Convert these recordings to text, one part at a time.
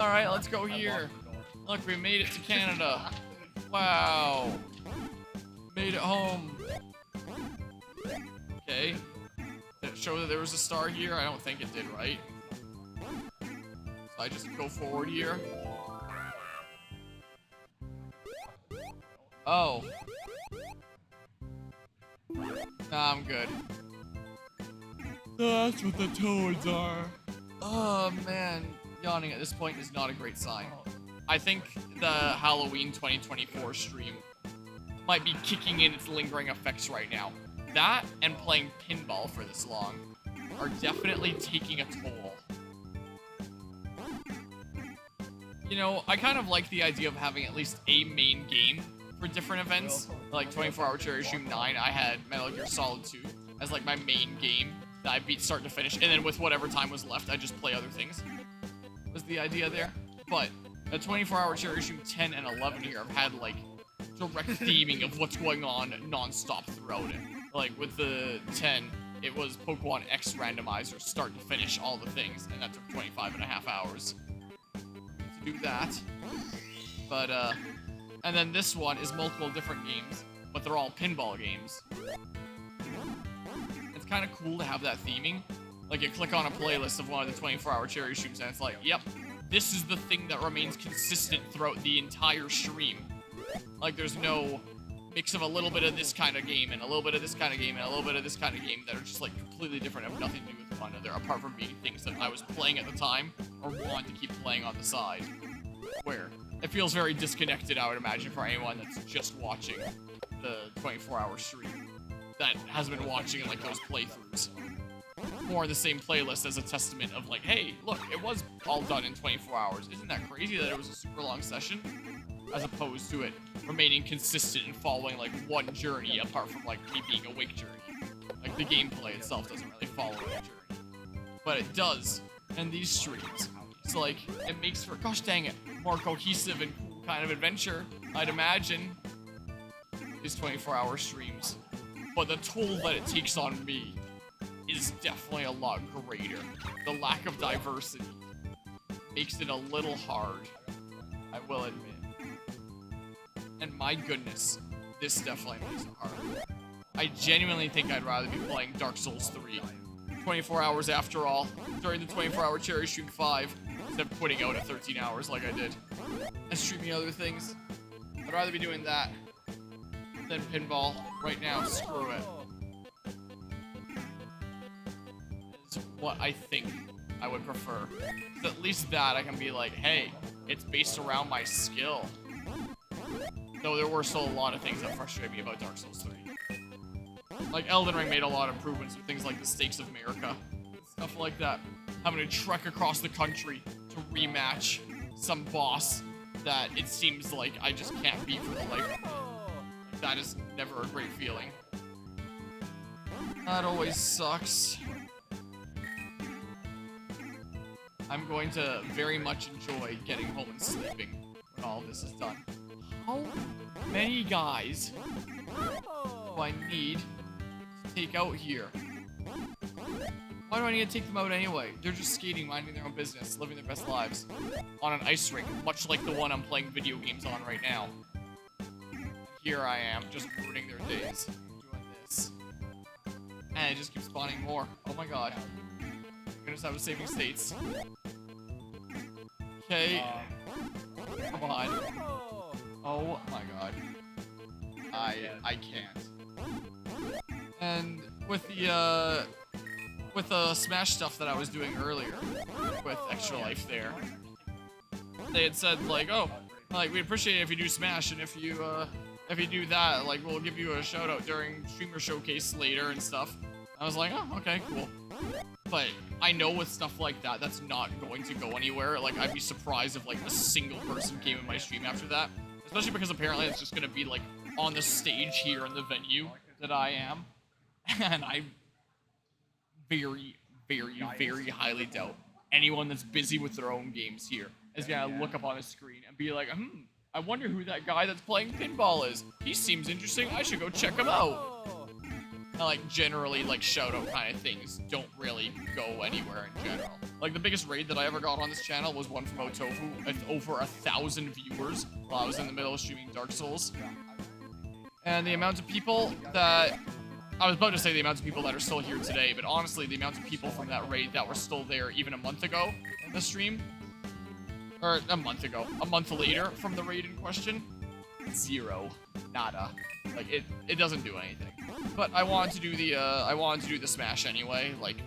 Alright, let's go here. Look, we made it to Canada. Wow. Made it home. Okay. Did it show that there was a star here? I don't think it did, right? So I just go forward here. Oh. Nah, I'm good. That's what the toads are. Oh, man. Yawning at this point is not a great sign. I think the Halloween 2024 stream might be kicking in its lingering effects right now. That and playing pinball for this long are definitely taking a toll. You know, I kind of like the idea of having at least a main game for different events. Like 24 Hour Cherry Stream 9, I had Metal Gear Solid 2 as like my main game that I beat start to finish, and then with whatever time was left, I just play other things. Was the idea there. But the 24 Hour Cherry Stream 10 and 11 here, I've had like direct theming of what's going on non-stop throughout it. Like with the 10, it was Pokemon X randomizer, start to finish all the things, and that took 25.5 hours to do that. But and then this one is multiple different games, but they're all pinball games. It's kind of cool to have that theming. Like, you click on a playlist of one of the 24-hour Cherry Streams, and it's like, yep, this is the thing that remains consistent throughout the entire stream. Like, there's no mix of a little bit of this kind of game, and a little bit of this kind of game, and a little bit of this kind of game that are just, like, completely different, have nothing to do with one another, apart from being things that I was playing at the time, or want to keep playing on the side. Where it feels very disconnected, I would imagine, for anyone that's just watching the 24-hour stream that has been watching, like, those playthroughs. More the same playlist as a testament of like, hey, look, it was all done in 24 hours. Isn't that crazy that it was a super long session? As opposed to it remaining consistent and following like one journey apart from like me being awake journey. Like the gameplay itself doesn't really follow a journey. But it does in these streams. It's like, it makes for, gosh dang it, more cohesive and cool kind of adventure, I'd imagine, these 24-hour streams. But the toll that it takes on me is definitely a lot greater. The lack of diversity makes it a little hard, I will admit. And my goodness, this definitely makes it hard. I genuinely think I'd rather be playing Dark Souls 3 24 hours after all, during the 24-hour Cherry Stream 5, instead of putting out at 13 hours like I did, and streaming other things. I'd rather be doing that than pinball right now. Screw it. What I think I would prefer. At least that I can be like, hey, it's based around my skill. Though there were still a lot of things that frustrated me about Dark Souls 3. Like Elden Ring made a lot of improvements with things like the Stakes of America, stuff like that. Having to trek across the country to rematch some boss that it seems like I just can't beat for the life of me. That is never a great feeling. That always sucks. I'm going to very much enjoy getting home and sleeping when all this is done. How many guys do I need to take out here? Why do I need to take them out anyway? They're just skating, minding their own business, living their best lives on an ice rink, much like the one I'm playing video games on right now. Here I am, just ruining their days, doing this. And it just keeps spawning more. Oh my god. Goodness, I was saving states. Okay. Come on. Oh my god. I can't. And with the Smash stuff that I was doing earlier with Extra Life there, they had said like, oh, like we'd appreciate it if you do Smash, and if you do that, like we'll give you a shout out during Streamer Showcase later and stuff. I was like, oh, okay, cool. But I know with stuff like that, that's not going to go anywhere. Like, I'd be surprised if, like, a single person came in my stream after that. Especially because apparently it's just going to be, like, on the stage here in the venue that I am. And I very, very, very highly doubt anyone that's busy with their own games here is going to look up on a screen and be like, I wonder who that guy that's playing pinball is. He seems interesting. I should go check him out. And, like, generally, like, shout-out kind of things don't really go anywhere in general. Like, the biggest raid that I ever got on this channel was one from Otofu with over 1,000 viewers while I was in the middle of streaming Dark Souls. And the amount of people that... I was about to say the amount of people that are still here today, but honestly, the amount of people from that raid that were still there even a month ago in the stream, or a month later from the raid in question, 0. Nada. Like, it doesn't do anything. But I wanted to do the Smash anyway. Like,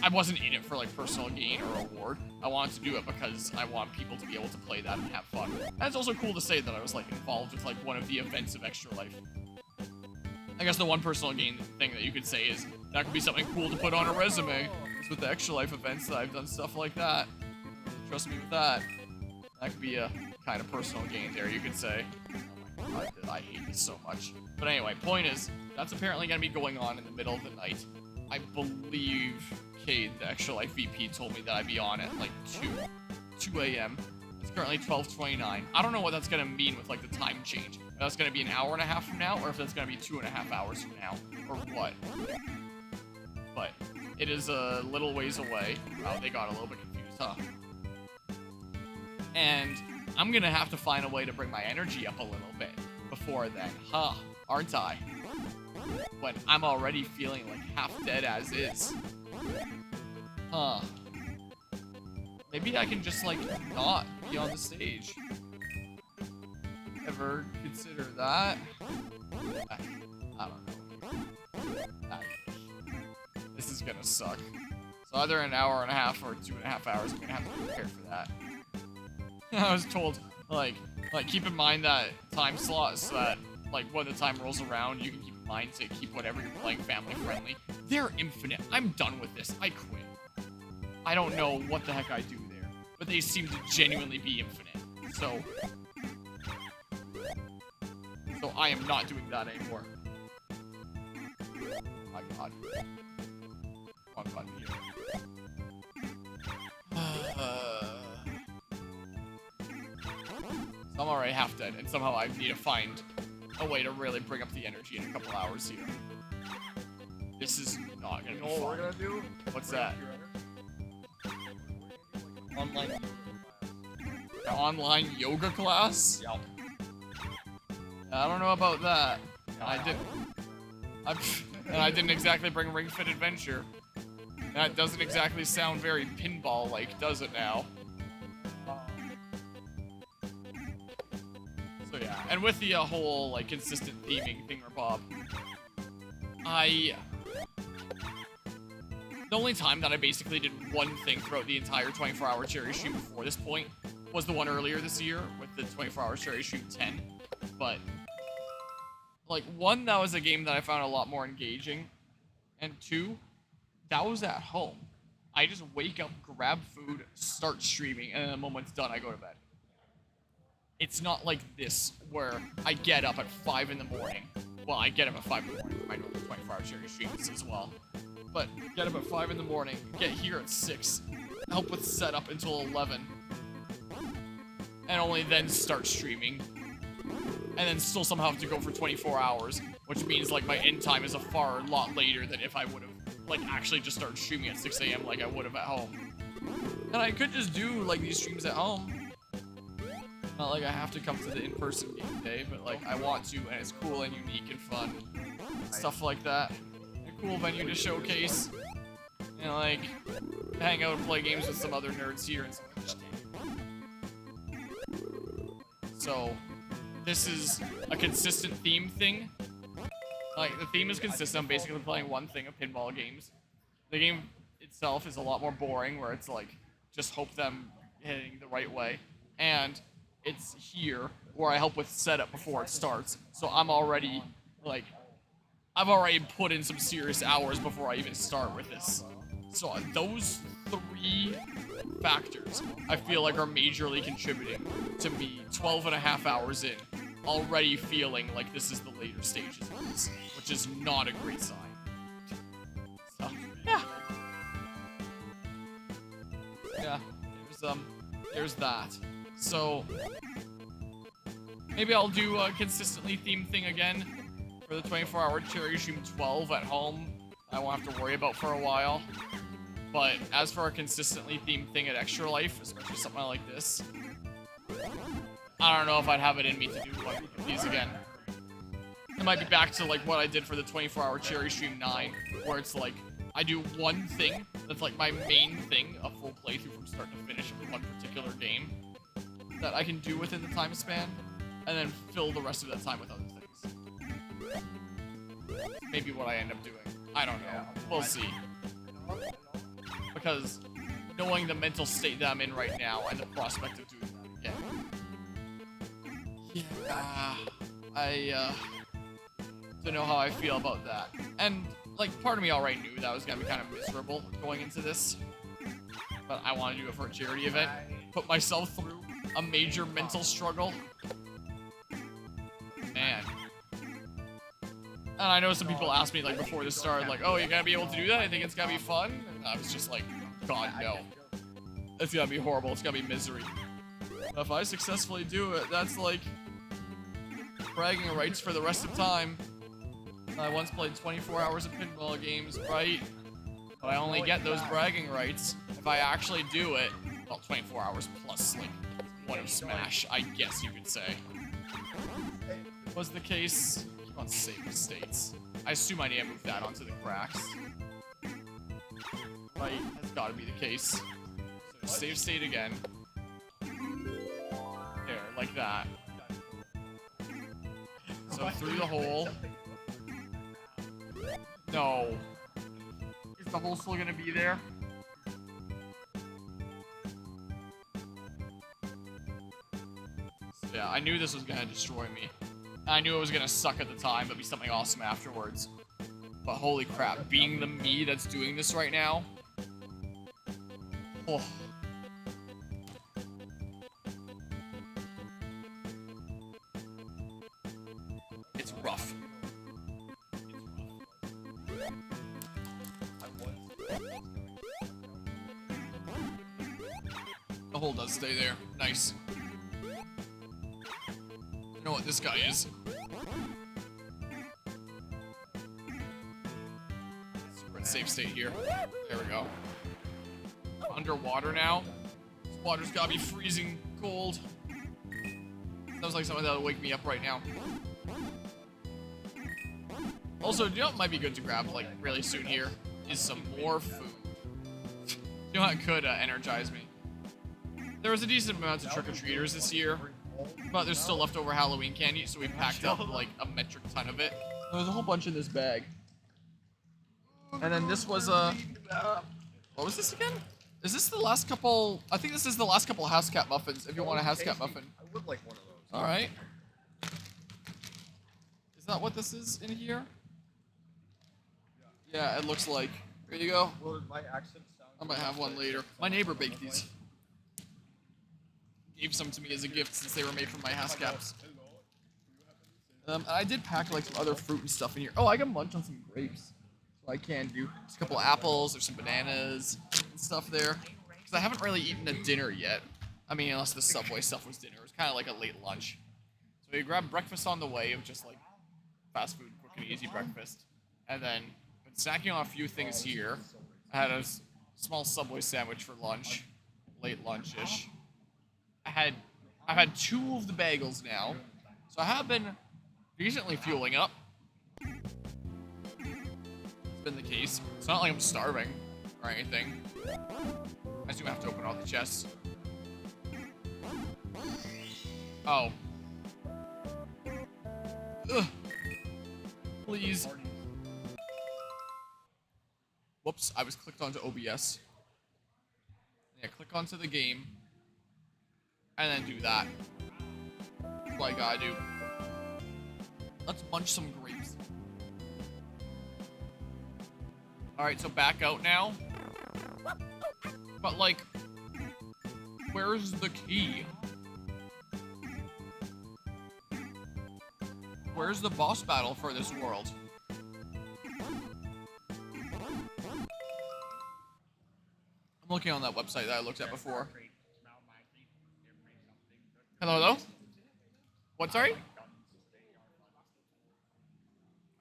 I wasn't in it for, like, personal gain or reward. I wanted to do it because I want people to be able to play that and have fun. And it's also cool to say that I was, like, involved with, like, one of the events of Extra Life. I guess the one personal gain thing that you could say is that could be something cool to put on a resume. It's with the Extra Life events that I've done stuff like that. Trust me with that. That could be a kind of personal gain there, you could say. Oh my god, I hate this so much. But anyway, point is, that's apparently going to be going on in the middle of the night. I believe Cade, the Extra Life VP, told me that I'd be on at like 2 a.m. It's currently 12:29. I don't know what that's going to mean with like the time change. If that's going to be an hour and a half from now, or if that's going to be 2.5 hours from now, or what. But it is a little ways away. Wow, they got a little bit confused, huh? And I'm going to have to find a way to bring my energy up a little bit before then, huh? Aren't I? When I'm already feeling like half dead as is. Huh. Maybe I can just like not be on the stage. Ever consider that? I don't know. This is gonna suck. So either an hour and a half or 2.5 hours, I'm gonna have to prepare for that. I was told, like keep in mind that time slot so that, like, when the time rolls around, you can keep in mind to keep whatever you're playing family friendly. They're infinite. I'm done with this. I quit. I don't know what the heck I do there, but they seem to genuinely be infinite. So I am not doing that anymore. Oh my god. Come on, button here. So I'm already half dead, and somehow I need to find a way to really bring up the energy in a couple hours here. This is not gonna be fun. You know what we're gonna do? What's that? Online. An online yoga class? Yep. I don't know about that. I didn't exactly bring Ring Fit Adventure. That doesn't exactly sound very pinball-like, does it now? So yeah, and with the whole like consistent theming thingamabob, the only time that I basically did one thing throughout the entire 24-hour cherry stream before this point was the one earlier this year with the 24-hour cherry stream 10. But like, 1, that was a game that I found a lot more engaging, and 2, that was at home. I just wake up, grab food, start streaming, and then the moment it's done, I go to bed. It's not like this, where I get up at 5 in the morning. Well, I get up at 5 in the morning for my normal 24-hour cherry streams as well. But get up at 5 in the morning, get here at 6, help with setup until 11, and only then start streaming. And then still somehow have to go for 24 hours, which means like my end time is a far lot later than if I would have like actually just started streaming at 6 a.m. like I would have at home. And I could just do like these streams at home. Not like I have to come to the in-person game day, but like I want to, and it's cool and unique and fun. Stuff like that. A cool venue to showcase. And like hang out and play games with some other nerds here and some. So this is a consistent theme thing. Like, the theme is consistent. I'm basically playing one thing of pinball games. The game itself is a lot more boring, where it's like, just hope them hitting the right way. And it's here, where I help with setup before it starts. So I'm already, like, I've already put in some serious hours before I even start with this. So those 3 factors, I feel like, are majorly contributing to me 12.5 hours in, already feeling like this is the later stages of this, which is not a great sign. So, yeah. Yeah, there's that. So, maybe I'll do a consistently themed thing again. for the 24-hour cherry stream 12 at home, I won't have to worry about for a while. But as for a consistently themed thing at Extra Life, especially something like this, I don't know if I'd have it in me to do one of these again. It might be back to like what I did for the 24-hour cherry stream 9, where it's like I do one thing that's like my main thing, a full playthrough from start to finish of one particular game that I can do within the time span, and then fill the rest of that time with other things. Maybe what I end up doing. I don't know. We'll see. Because knowing the mental state that I'm in right now and the prospect of doing that again. Yeah, I don't know how I feel about that. And like part of me already knew that I was gonna be kind of miserable going into this. But I want to do it for a charity event. Put myself through a major mental struggle. Man. And I know some people asked me like before this started, like, oh, you're gonna be able to do that? I think it's gonna be fun? And I was just like, God, no. It's gonna be horrible, it's gonna be misery. But if I successfully do it, that's like bragging rights for the rest of time. I once played 24 hours of pinball games, right? But I only get those bragging rights if I actually do it. Well, 24 hours plus, like, one of Smash, I guess you could say. Was the case on save states. I assume I need to move that onto the cracks. Right, that's gotta be the case. So save state again. There, like that. So through the hole. No. Is the hole still gonna be there? Yeah, I knew this was gonna destroy me. I knew it was gonna suck at the time, but be something awesome afterwards. But holy crap, being the me that's doing this right now. Oh. It's rough. The hole does stay there. Nice. You know what this guy is. Secret safe state here. There we go. Underwater now. This water's gotta be freezing cold. Sounds like something that'll wake me up right now. Also, you know what might be good to grab like really soon here is some more food. You know what could energize me? There was a decent amount of trick-or-treaters this year, but there's still leftover Halloween candy, so we packed up like a metric ton of it. There's a whole bunch in this bag. And then this was a... what was this again? Is this the last couple... I think this is the last couple house cat muffins, if you want a house cat muffin. I would like one of those. Alright. Is that what this is in here? Yeah, it looks like. Here you go. Will my accent sound... I might have one later. My neighbor baked these. Gave some to me as a gift since they were made from my house caps. I did pack like some other fruit and stuff in here. Oh, I can munch on some grapes. So I can do. There's a couple of apples, there's some bananas and stuff there. Because I haven't really eaten a dinner yet. I mean, unless the Subway stuff was dinner. It was kind of like a late lunch. So we grabbed breakfast on the way of just like fast food, quick and easy breakfast. And then been snacking on a few things here. I had a small Subway sandwich for lunch, late lunch-ish. I've had 2 of the bagels now, so I have been decently fueling up. It's been the case. It's not like I'm starving or anything. I do have to open all the chests. Oh. Ugh. Please. Whoops, I was clicked onto OBS. Yeah, click onto the game. And then do that. That's what I gotta do. Let's munch some grapes. Alright, so back out now. But like, where's the key? Where's the boss battle for this world? I'm looking on that website that I looked at before. Hello, hello? What, sorry?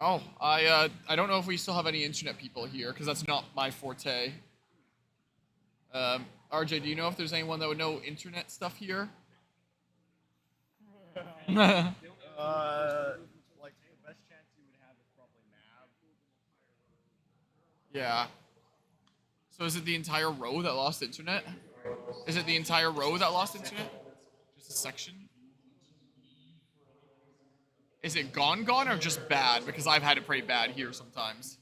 Oh, I don't know if we still have any internet people here, because that's not my forte. RJ, do you know if there's anyone that would know internet stuff here? Like the best chance you would have is probably Nav. Yeah. So is it the entire row that lost internet? Is it the entire row that lost internet? Just a section? Is it gone or just bad? Because I've had it pretty bad here sometimes.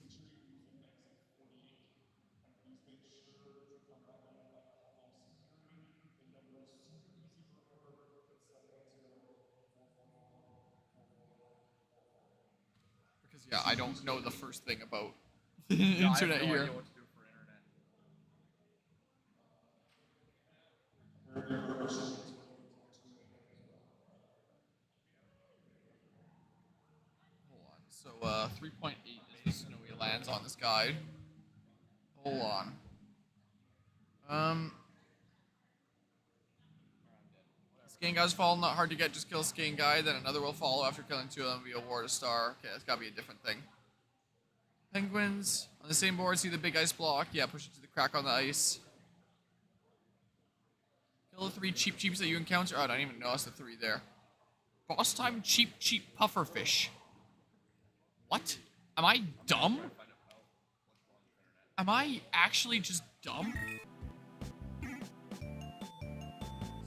Because yeah, I don't know the first thing about the Yeah, internet I have no here. idea what to do for internet. Hold on. So 3.8 is the snowy lands on this guide. Hold on. Skiing guys fall, not hard to get, just kill a skiing guy, then another will follow after killing two of them, be awarded a star. Okay, that's gotta be a different thing. Penguins, on the same board, see the big ice block. Yeah, push it to the crack on the ice. Kill the 3 cheap cheeps that you encounter. Oh, I don't even notice the 3 there. Boss time cheap pufferfish. What? Am I dumb? Am I actually just dumb?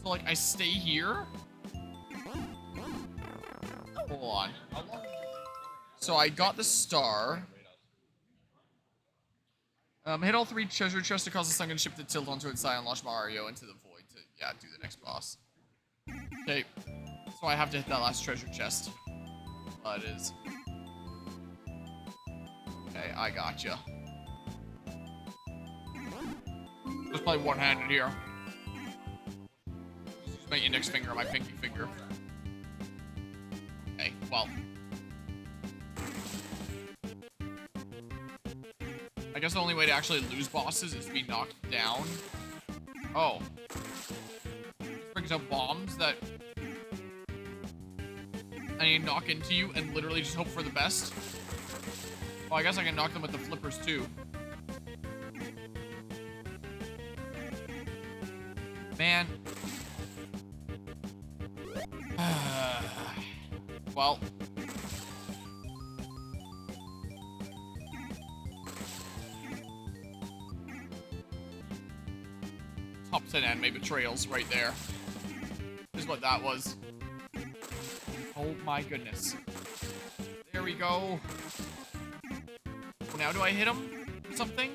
So, like, I stay here? Hold on. So I got the star. Hit all 3 treasure chests to cause the sunken ship to tilt onto its side and launch Mario into the void to, yeah, do the next boss. Okay. So I have to hit that last treasure chest. That is. Okay, I gotcha. Just play one-handed here. Just use my index finger and my pinky finger. Okay, well. I guess the only way to actually lose bosses is to be knocked down. Oh. This brings up bombs that I need to knock into you and literally just hope for the best. Oh, I guess I can knock them with the flippers too. Man. Well. Top 10 anime betrayals right there. Is what that was. Oh my goodness. There we go. Now do I hit him or something?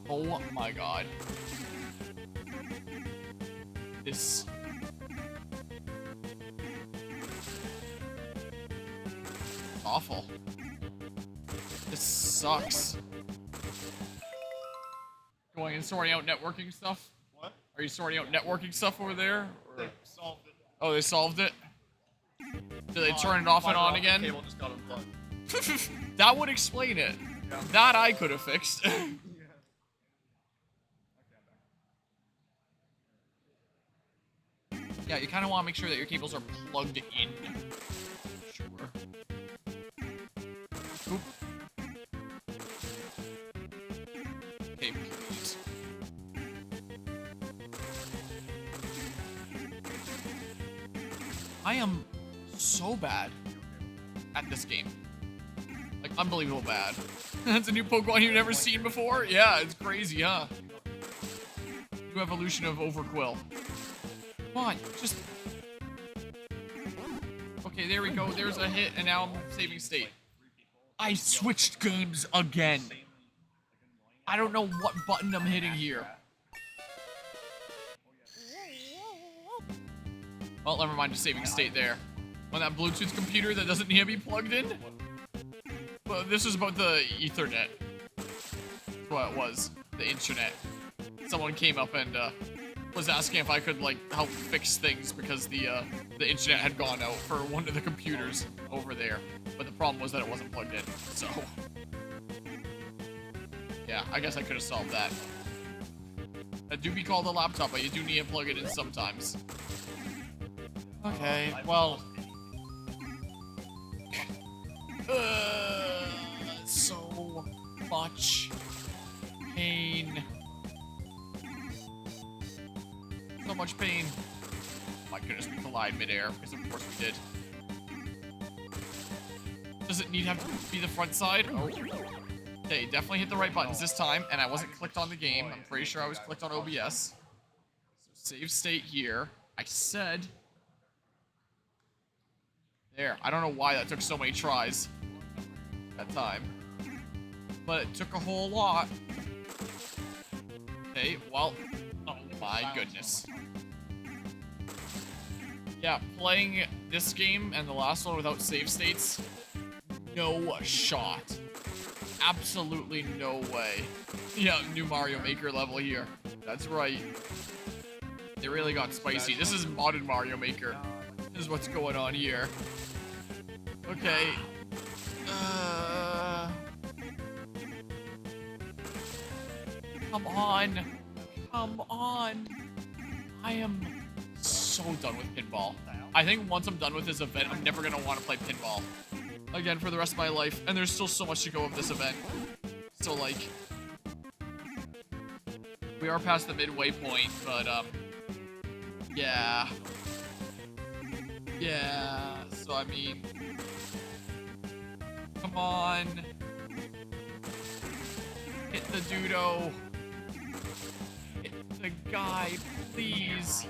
Oh my god. This... awful. This sucks. Going and sorting out networking stuff? What? Are you sorting out networking stuff over there? Or... They solved it. Oh, they solved it? Did they turn it off and on again? The cable just got unplugged. That would explain it. Yeah. That I could have fixed. Yeah, you kind of want to make sure that your cables are plugged in. Sure. Oop. Okay, please. I am so bad at this game. Like, unbelievable bad. That's a new Pokemon you've never seen before? Yeah, it's crazy, huh? New evolution of Overquill. Come on, just... Okay, there we go. There's a hit, and now I'm saving state. I switched games again. I don't know what button I'm hitting here. Well, never mind, just saving state there. On that Bluetooth computer that doesn't need to be plugged in? Well, this is about the Ethernet. That's what it was. The internet. Someone came up and was asking if I could like help fix things because the internet had gone out for one of the computers over there. But the problem was that it wasn't plugged in. So yeah, I guess I could have solved that. That do be called a laptop, but you do need to plug it in sometimes. Okay, well, So much pain. So much pain. Oh my goodness, we collide midair, because of course we did. Does it need to have to be the front side? Oh. Okay, definitely hit the right buttons this time, and I wasn't clicked on the game. I'm pretty sure I was clicked on OBS. So save state here. I said... There. I don't know why that took so many tries that time. But it took a whole lot. Okay, well... Oh my goodness. Yeah, playing this game and the last one without save states, no shot. Absolutely no way. Yeah, new Mario Maker level here. That's right. They really got spicy. This is modded Mario Maker. This is what's going on here. Okay. Come on. Come on. I am so done with pinball. I think once I'm done with this event, I'm never gonna want to play pinball again for the rest of my life. And there's still so much to go of this event. So like, we are past the midway point, but yeah. Yeah, so I mean, come on. Hit the dodo. Hit the guy, please.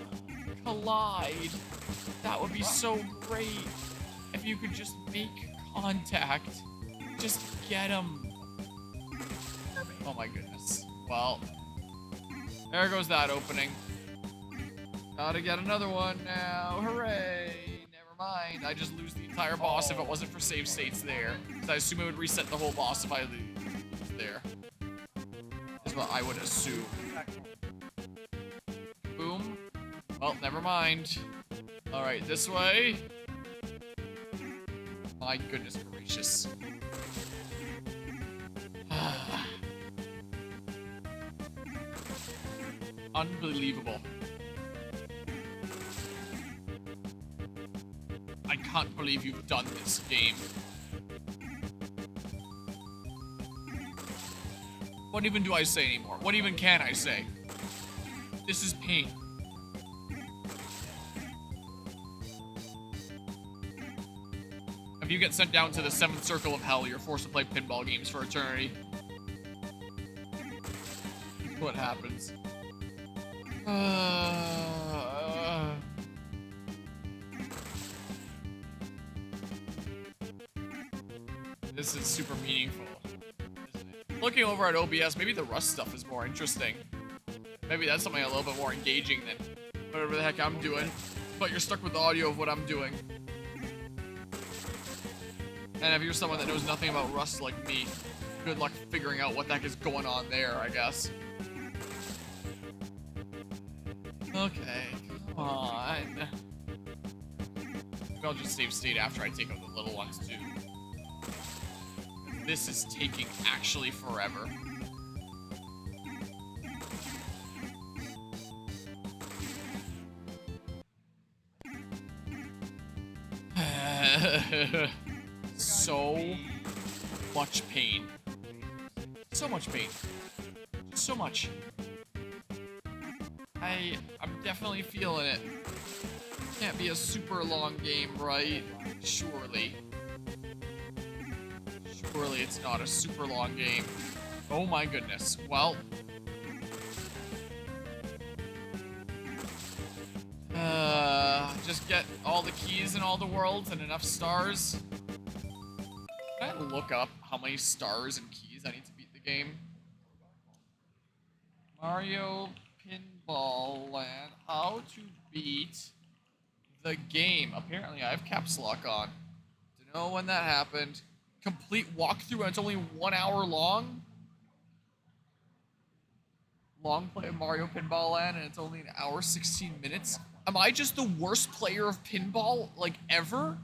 Collide. That would be so great if you could just make contact. Just get him. Oh my goodness. Well, there goes that opening. Gotta get another one now. Hooray. Never mind. I just lose the entire boss if it wasn't for save states there. Because I assume it would reset the whole boss if I lose there. Is what I would assume. Boom. Well, never mind. Alright, this way. My goodness gracious. Unbelievable. I can't believe you've done this game. What even do I say anymore? What even can I say? This is pain. If you get sent down to the 7th circle of hell, you're forced to play pinball games for eternity. What happens? This is super meaningful, isn't it? Looking over at OBS, maybe the Rust stuff is more interesting. Maybe that's something a little bit more engaging than whatever the heck I'm doing. But you're stuck with the audio of what I'm doing. And if you're someone that knows nothing about Rust like me, good luck figuring out what the heck is going on there, I guess. Okay, come on. Maybe I'll just save state after I take out the little ones too. This is taking actually forever. So much pain. So much pain. So much. I'm definitely feeling it. Can't be a super long game, right? Surely. Surely it's not a super long game. Oh my goodness. Well. Just get all the keys in all the worlds and enough stars. Can I look up how many stars and keys I need to beat the game? Mario Pinball Land. How to beat the game. Apparently I have caps lock on. Don't know when that happened. Complete walkthrough and it's only 1 hour long? Long play of Mario Pinball Land and it's only 1 hour 16 minutes? Am I just the worst player of pinball, like, ever?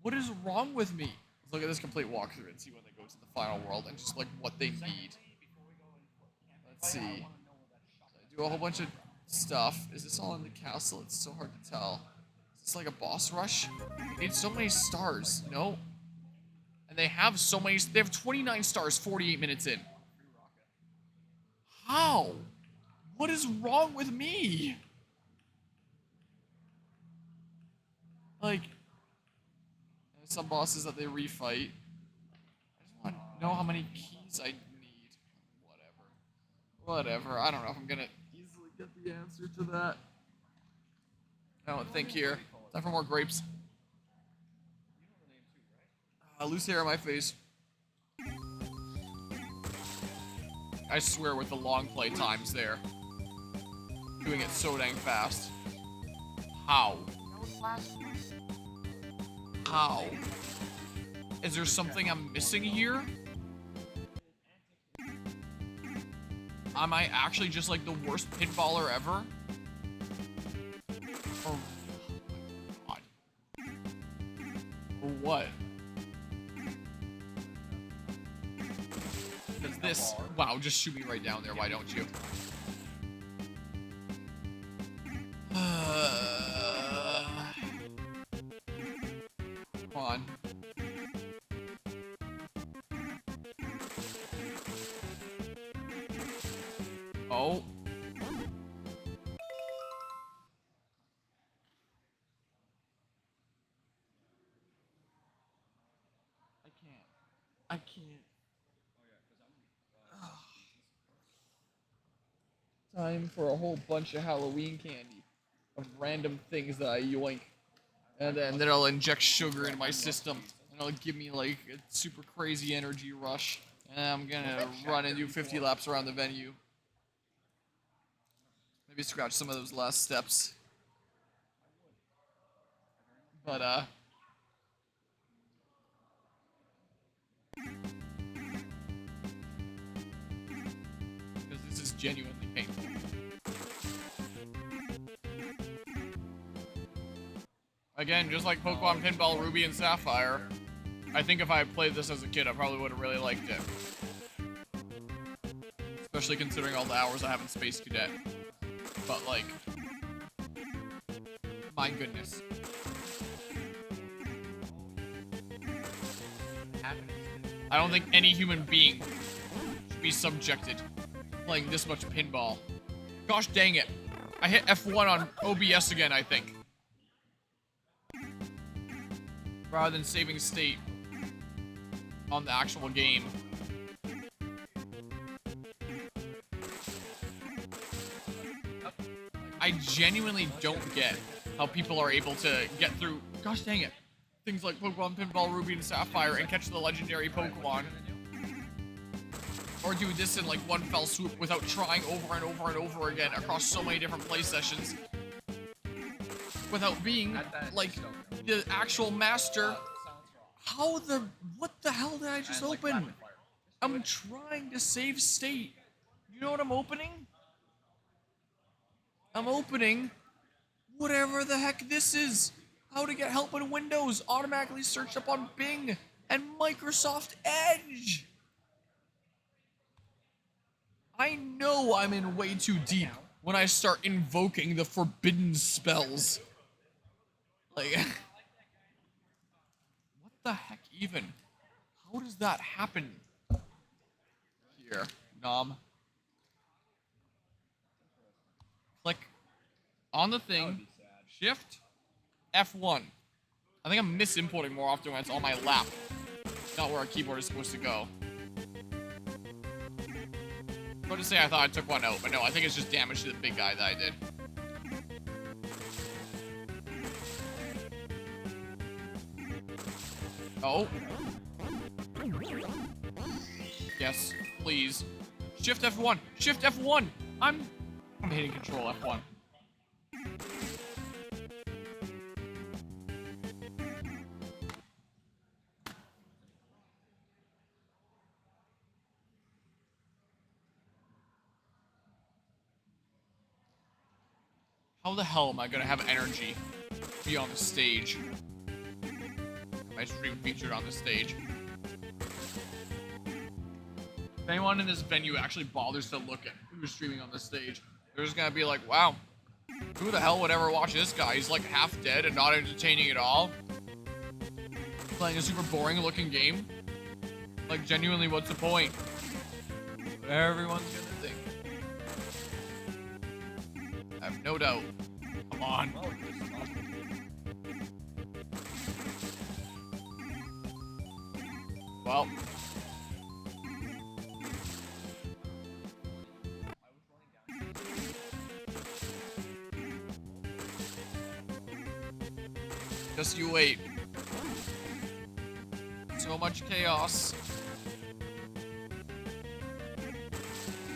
What is wrong with me? Let's look at this complete walkthrough and see when they go to the final world and just, like, what they need. Let's see. I do a whole bunch of stuff. Is this all in the castle? It's so hard to tell. Is this like a boss rush? I need so many stars. No. And they have so many, they have 29 stars 48 minutes in. How? What is wrong with me? Like, there's some bosses that they refight. I just want to know how many keys I need. Whatever. I don't know if I'm gonna easily get the answer to that. I don't think here. Time for more grapes. Loose hair on my face. I swear with the long play times there. Doing it so dang fast. How? How? Is there something I'm missing here? Am I actually just like the worst pinballer ever? Or, God. Or what? Because this, wow, just shoot me right down there, why don't you? Come on. Oh. I can't. Time for a whole bunch of Halloween candy. Of random things that I yoink. And then I'll inject sugar in my system. And it'll give me like a super crazy energy rush. And I'm gonna run and do 50 laps around the venue. Maybe scratch some of those last steps. But, because this is genuinely painful. Again, just like Pokemon Pinball Ruby and Sapphire, I think if I had played this as a kid, I probably would have really liked it. Especially considering all the hours I have in Space Cadet. But, like, my goodness. I don't think any human being should be subjected to playing this much pinball. Gosh dang it. I hit F1 on OBS again, I think. Rather than saving state on the actual game. I genuinely don't get how people are able to get through, gosh dang it, things like Pokemon Pinball Ruby and Sapphire and catch the legendary Pokemon. Or do this in like one fell swoop without trying over and over and over again across so many different play sessions. Without being like the actual master. What the hell did I just open? I'm trying to save state. You know what I'm opening? I'm opening whatever the heck this is. How to get help in Windows automatically searched up on Bing and Microsoft Edge. I know I'm in way too deep when I start invoking the forbidden spells. Like, what the heck even? How does that happen? Here, Nom. Click on the thing, shift, F1. I think I'm misinputting more often when it's on my lap, not where a keyboard is supposed to go. I was to say I thought I took one out, but no, I think it's just damage to the big guy that I did. Oh. Yes, please. Shift F1. Shift F1. I'm hitting control F1. How the hell am I gonna have energy to be on the stage? My stream featured on the stage. If anyone in this venue actually bothers to look at who's streaming on the stage, they're just gonna be like, wow, who the hell would ever watch this guy? He's like half dead and not entertaining at all. Playing a super boring looking game. Like, genuinely, what's the point? What everyone's gonna think. I have no doubt. Come on. Well, just stop it. Well. Just you wait. So much chaos.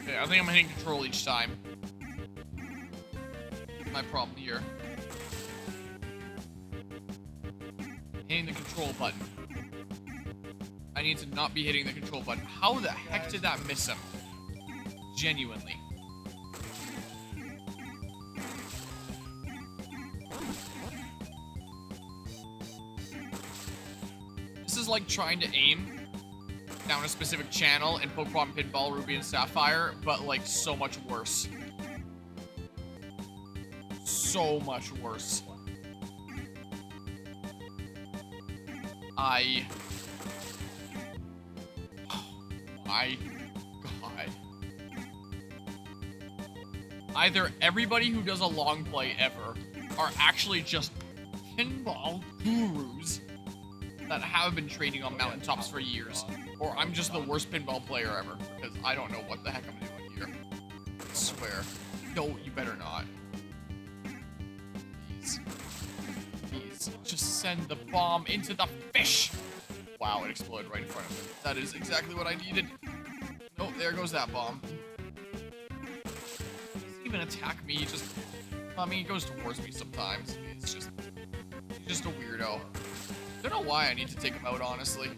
Okay, I think I'm hitting control each time. My problem here. Hitting the control button. I need to not be hitting the control button. How the heck did that miss him? Genuinely. This is like trying to aim down a specific channel in Pokemon Pinball, Ruby and Sapphire, but like so much worse. So much worse. My God. Either everybody who does a long play ever are actually just pinball gurus that have been training on mountaintops for years, or I'm just the worst pinball player ever, because I don't know what the heck I'm doing here. I swear. No, you better not. Please. Please, just send the bomb into the fish! Wow, it exploded right in front of me. That is exactly what I needed. Oh, there goes that bomb. He doesn't even attack me, just... I mean, he goes towards me sometimes. He's just a weirdo. I don't know why I need to take him out, honestly.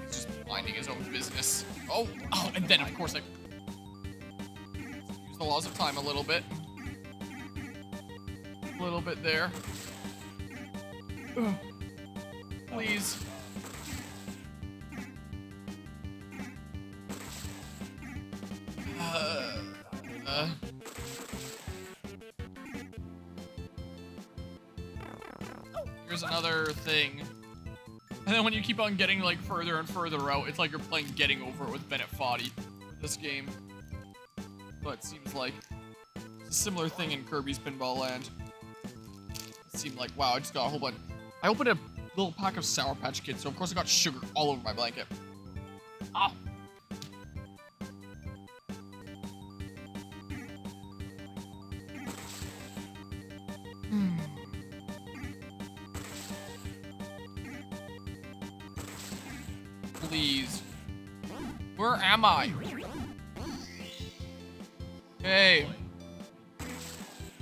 He's just minding his own business. Oh, and then, of course, I use the laws of time a little bit. A little bit there. Ugh. Please. Here's another thing. And then when you keep on getting like further and further out, it's like you're playing Getting Over It with Bennett Foddy with this game. But it seems like it's a similar thing in Kirby's Pinball Land. It seemed like, wow, I just got a whole bunch. I opened a little pack of Sour Patch Kids, so of course I got sugar all over my blanket. Ah! Please. Where am I? Hey.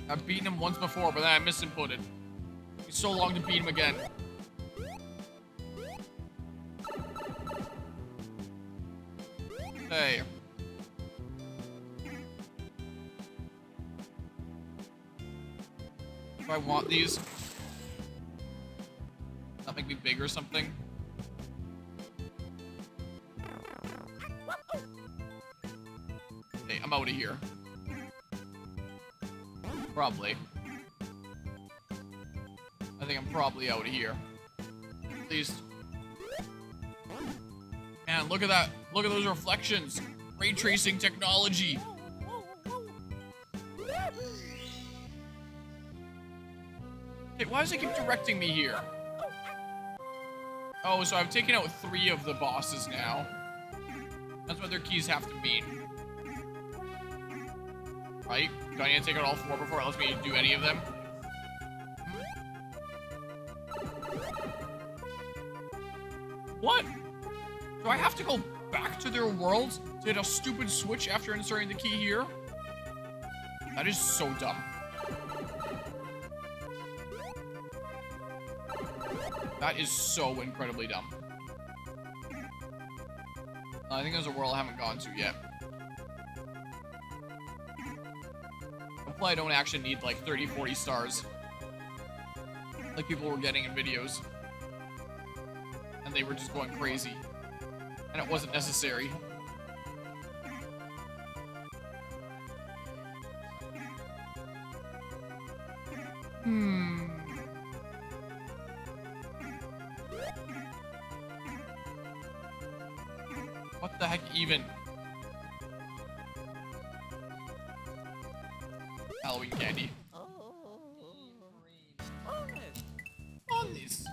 I've beaten him once before, but then I misinputted. It's so long to beat him again. Hey. If I want these, does that make me big or something? Hey, I'm out of here. Probably. I think I'm probably out of here. At least. Man, look at that. Look at those reflections. Ray tracing technology. Okay, why does it keep directing me here? Oh, so I've taken out 3 of the bosses now. That's what their keys have to mean. Right? Do I need to take out all 4 before it lets me do any of them? What? Do I have to go back to their worlds to hit a stupid switch after inserting the key here? That is so dumb. That is so incredibly dumb. I think there's a world I haven't gone to yet. Hopefully I don't actually need like 30, 40 stars. Like people were getting in videos. And they were just going crazy. And it wasn't necessary. the heck even? Halloween candy. On this.